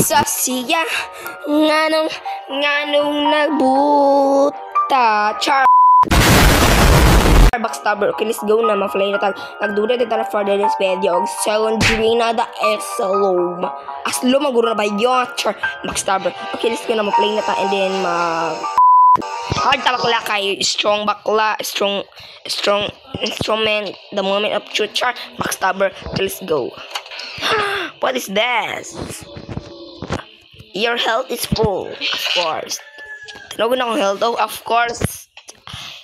sa siya nganong nagbuta char backstabber. Okay, let's go na ma-fly na tag nagduda dito na for this video og second na the Eslom maguro na ba yun char backstabber. Okay, let's go na ma-play na ta and then hard ta bakla kay strong bakla strong instrument the moment of truth char backstabber. Okay, let's go. What is this? Your health is full, of course. Tanagon akong health, oh, of course.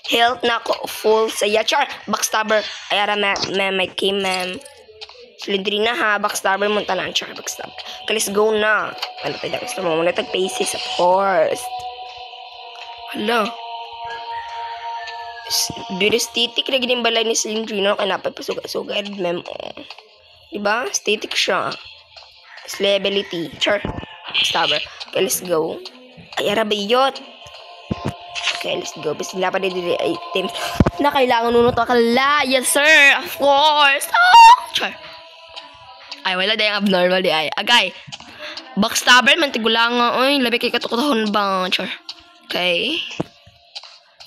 Health na ako full sa char backstabber. Ayara may kim ma'am. Slidri na ha, backstabber mo tanan char backstabber. Okay, let's go na. Ano tayo gusto mo? Muna tag faces, of course. Hala. Beauty static na gining balay ni Slidri na kaya napapasuga-suga ma'am. Diba? Static siya. Stability. Char. Backstabber. Okay, let's go. Ayara bayot. Okay, let's go. Basta nila pa din items na kailangan nunod to akala. Yes, sir. Of course. Oh! Char. Ay, wala dahil abnormal di ay. Agay. Backstabber, mantigulanga. Uy, labi kay katukutahon ba? Char. Okay.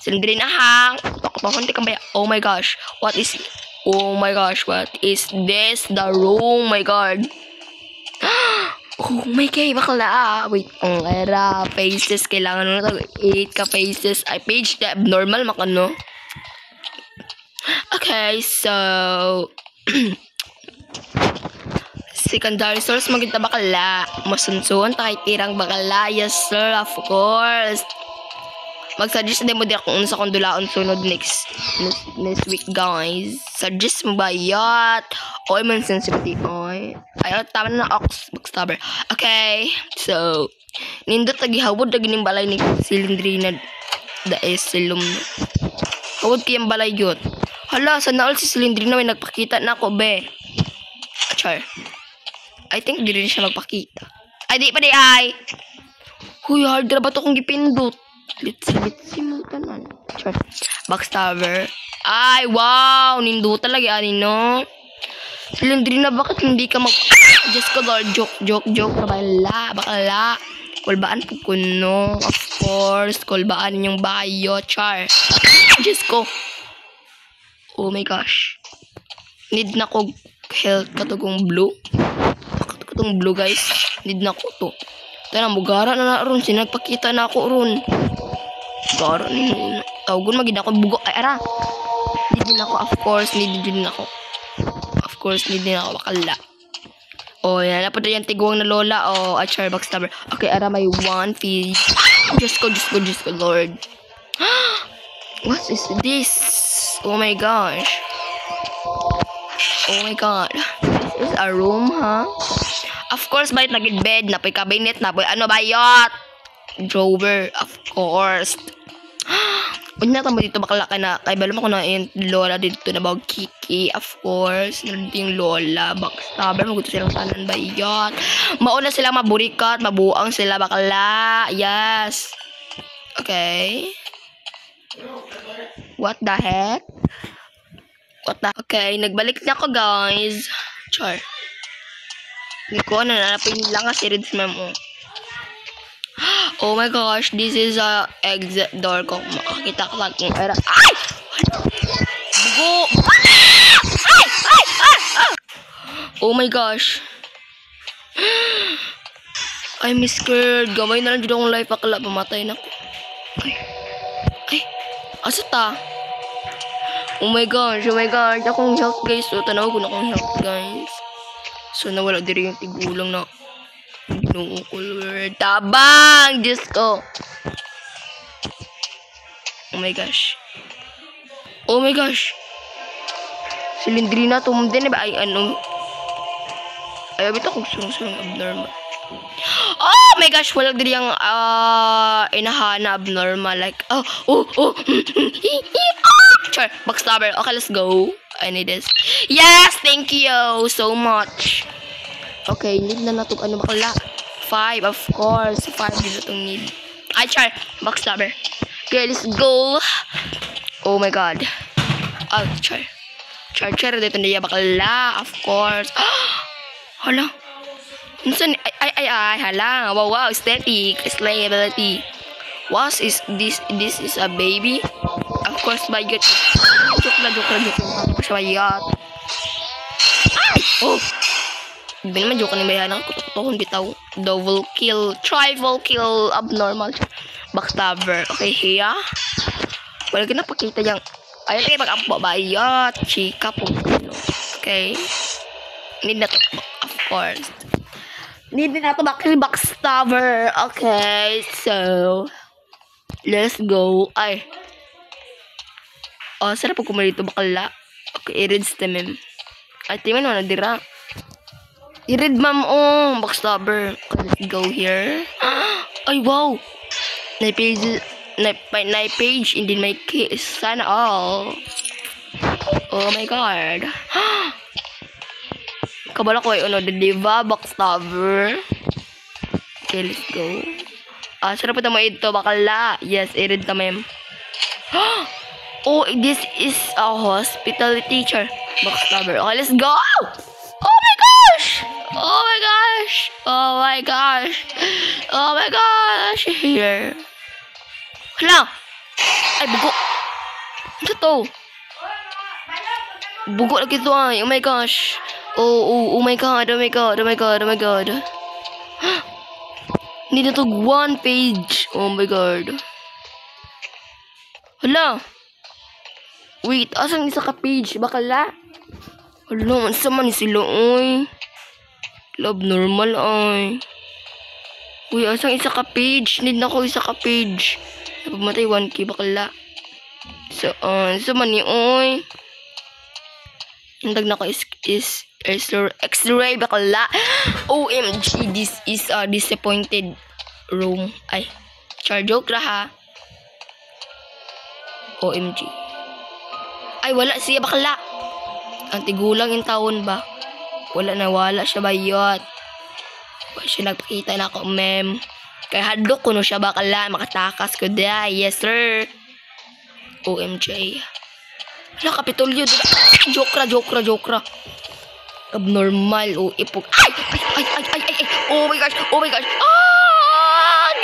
Silindrin na hang. Katukutahon. Tikang baya. Oh my gosh. What is it? Oh my gosh. What is this? The room. Oh my god. Oh my god, bakla. Wait, ang era. Faces, kailangan mo na 8 ka faces. Ay, page na abnormal, makano. Okay, so secondary source, maganda bakla. Masunsuan, tayo tirang bakla. Yes, sir, of course. Mag-suggest na mo din kung unsa kong dulaon sunod next week, guys. Suggest mo ba yat? Oy, man sensitivity. Oy. Ay, tama na ox backstabber. Okay. So, nindot lagi hawod lagi ning balay ni Silindrina da Eslom. Hawod kayang balay yun. Hala, sana all si Silindrina may nagpakita na ako, be. Char. I think di rin siya magpakita. Ay, di pa di ay. Huy, hard na ba ito kung gipindot? Let's simultanan. Char. Backstabber. Ay, wow! Nindo talaga, no? Silindrina, bakit hindi ka Just ko, girl. Joke. Bakala. Kulbaan po kuno. Of course. Kulbaan yung bayo. Char. Just ko. Oh my gosh. Need na ko health katugong blue. Katugong blue, guys. Need na ko to. Tara, mugara na ron. Sinagpakita na ako ron. Mugara ni mo. Tawgon, magin ako bugo. Ay, ara. Need din ako, of course. Need din ako. Of course, need din ako. Bakala. Oh, yan. Napad yan tiguang na lola. Oh, at char backstabber. Okay, ara, may one feed. Just go, Lord. What is this? Oh my gosh. Oh my god. This is a room, huh? Of course, bait naging bed, napoy cabinet, napoy ano bayot? Drawer, of course. Unya tamo dito bakla kay na kay balom ako na lola dito na bag Kiki, of course. Nandito yung lola, backstabber, magusto silang tanan bayot. Mauna sila maburikat, mabuang sila bakla. Yes. Okay. What the heck? Okay, nagbalik na ako, guys. Char. Hindi ko nananapin lang kasi reads ma'am. Oh my gosh, this is a exit door ko. Makakita ka lang kung era. Ay! Bugo! Ay! Oh my gosh. I'm scared. Gamay na lang dito akong life. Akala, pamatay na ako. Ay. Asa ta? Oh my gosh. Akong health, guys. So, tanaw ko na akong health, guys. So, nawala din yung tigulang na binuukul. Tabang! Diyos ko. Oh my gosh. Silindrina, tumundin ba? Ay, ano? Ay, abit ako surong abnormal. Oh my gosh! Wala din yung inahana abnormal. Like, Sure, backstabber. Okay, let's go. I need this. Yes, thank you so much. Okay, need na natug ano bakla. 5, of course. 5 dito itong need. Ay, char. Backstabber. Okay, let's go. Oh my god. Oh, char. Dito niya bakla. Of course. Hala. Minsan, ay, hala. Wow, aesthetic, slayability. What is this? This is a baby? Of course, by God. Joke na. Siya ba yat? Oh! Hindi naman joke ni bayan. Kutok-kutohon bitaw. Double kill. Triple kill. Abnormal. Backstabber. Okay, hiya. Wala ka na pakita yung... Ayaw lagi mag-ampo ba? Yat. Chika po. Okay. Need na to. Of course. Need na to backstabber. Okay, so... Let's go. Ay. Oh, sarap po kumalito bakala. Okay, i-read stemem. Ay, timan mo na dira. I-read ma'am backstabber. Let's go here. Ay, wow. Na page hindi may kiss. Sana all. Oh my god. Kabala ko ay the diva backstabber. Okay, let's go. Sarap po mo ito, bakala. Yes, i-read tamem. Oh, this is a hospital teacher. Backstabber. Okay, let's go! Oh my gosh! Oh my gosh! Oh my gosh! Oh my gosh! Here. Hala! Ay, bugo. Ano to? Bugo lagi ito ay. Oh my gosh. Oh my god. Oh my god. Oh my god. Oh my god. Hindi na to one page. Oh my god. Hala. Wait, asan isa ka page? Bakala? Hala, mansa man sila, oy. Love normal, oy. Uy, asan isa ka page? Need na ko isa ka page. Napamatay 1K, bakala. Saan? Sa man ni, oy. Hindag na ko is X-ray, bakala. OMG, this is a disappointed room. Ay, char joke ra ha. OMG. Ay, wala siya bakla. Ang tigulang yung taon ba? Wala siya bayot. Wala siya nagpakita na ako, ma'am. Kaya hadlok ko no siya bakla. Makatakas ko da. Yes, sir. OMG. Wala, kapitulyo. Joke ra. Abnormal. O, ipog. Ay! Oh my gosh.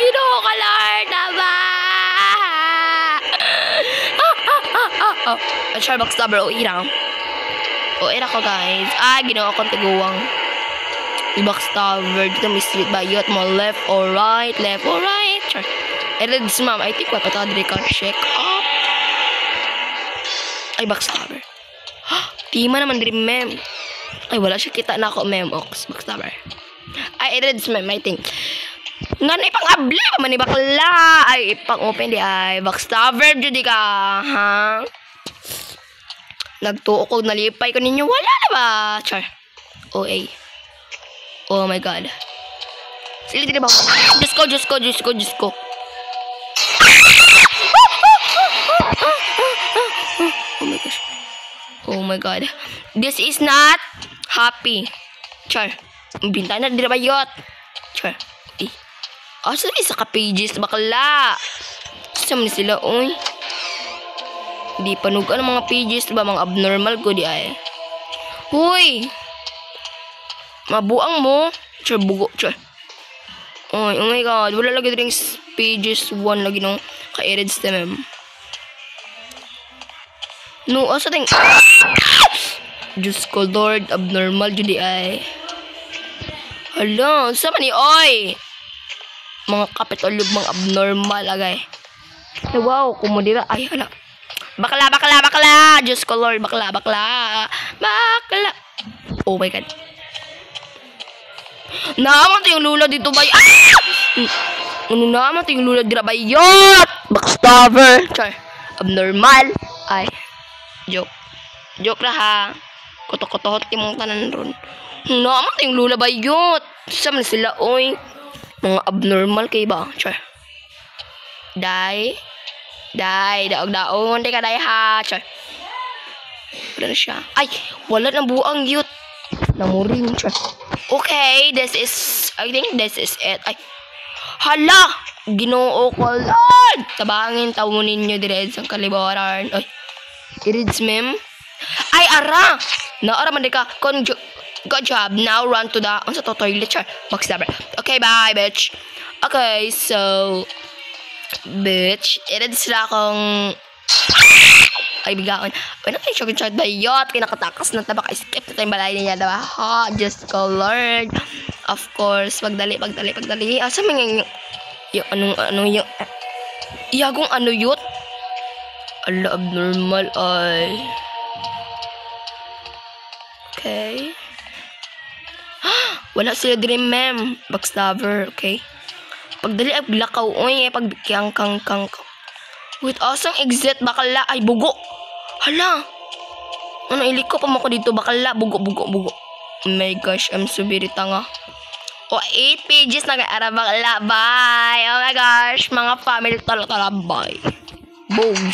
Ginoo ka, Lord. Diba? Starbucks lover. Ira ko, guys. Ginawa akong tiguwang. Backstabber. Dito may street bayot mo. Left or right. Char. Reds, ma'am. I think patadri ka. Check up. Ay, backstabber. Tima naman din, ma'am. Ay, wala siya kita na ako, ma'am. Backstabber. Ay, Reds, ma'am. I think. Nga na ipang-able pa man bakla. Ay, ipang-open di ay. Backstabber, judi ka. Ha? Nagtuo ko, nalipay ko ninyo. Wala na ba? Char. OA. Oh my god. Siliti na ba? Diyos ko. Oh my god. This is not happy. Char. Bintana di na ba yot? Char. Asa isa ka pages bakla. Sama ni sila oy. Di panugan ang mga pages ba mga abnormal ko di ay. Hoy. Mabuang mo. Char bugo char. Oy, oh my god, wala lagi dring pages 1 lagi nung ka-arid stem. No, asa ting. Diyos ko Lord, abnormal judi ay. Hala, sama ni oy. Mga kapitolog, mga abnormal agay. Wow, kumudira. Ay, hala. Bakla. Diyos ko Lord, bakla. Oh my god. Naman yung lula dito ba? Ano naman yung lula dito ba? Yot! Backstabber. Char. Abnormal. Ay. Joke na ha. Kotok-kotohot yung tanan ron. Naman yung lula ba? Yot! Sama na sila, oy. Mga abnormal kayo ba? Char. Daog-daon. Di ka dahil ha. Char. Wala na siya. Ay, wala na buang yut. Namuring. Char. Okay, I think this is it. Ay, hala! Ginoo ko, Lord! Tabangin, tawo ninyo direct sa kalibutan. Ay, i-reads, ma'am. Ay, ara! Naara man di ka. Good job. Now run to the unsa to toilet siya. Backstabber. Okay, bye, bitch. Okay, so bitch, edit sila akong ay bigaon. Ano kayo siya bayot? Kinakatakas na taba. Skip na tayong balay niya, diba? Ha, just go Lord. Of course, pagdali. Asa man yung anong yung iyagong ano yun? Ala, abnormal ay. Okay. Wala sila din, ma'am. Backstabber, okay? Pagdali ay lakaw, oy, pagbikyang kang. Wait, asang exit, bakala, ay, bugo. Hala. Ano, iliko pa mo ko dito, bakala, bugo. Oh my gosh, I'm so very tanga. 8 pages na kaya bakala, bye. Oh my gosh, mga family tala, bye. Boom.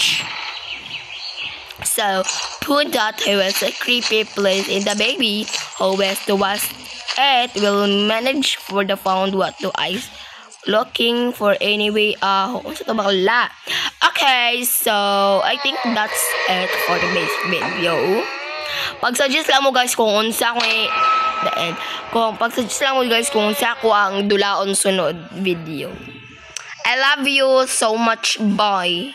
So, put that who was a creepy place in the baby who was the was it will manage for the found what to eyes looking for anyway okay, so I think that's it for the base video. Pag-suggest lang mo guys kung unsa ko the end. Pag-suggest lang mo guys kung unsa ko ang dulaon sunod video. I love you so much, bye.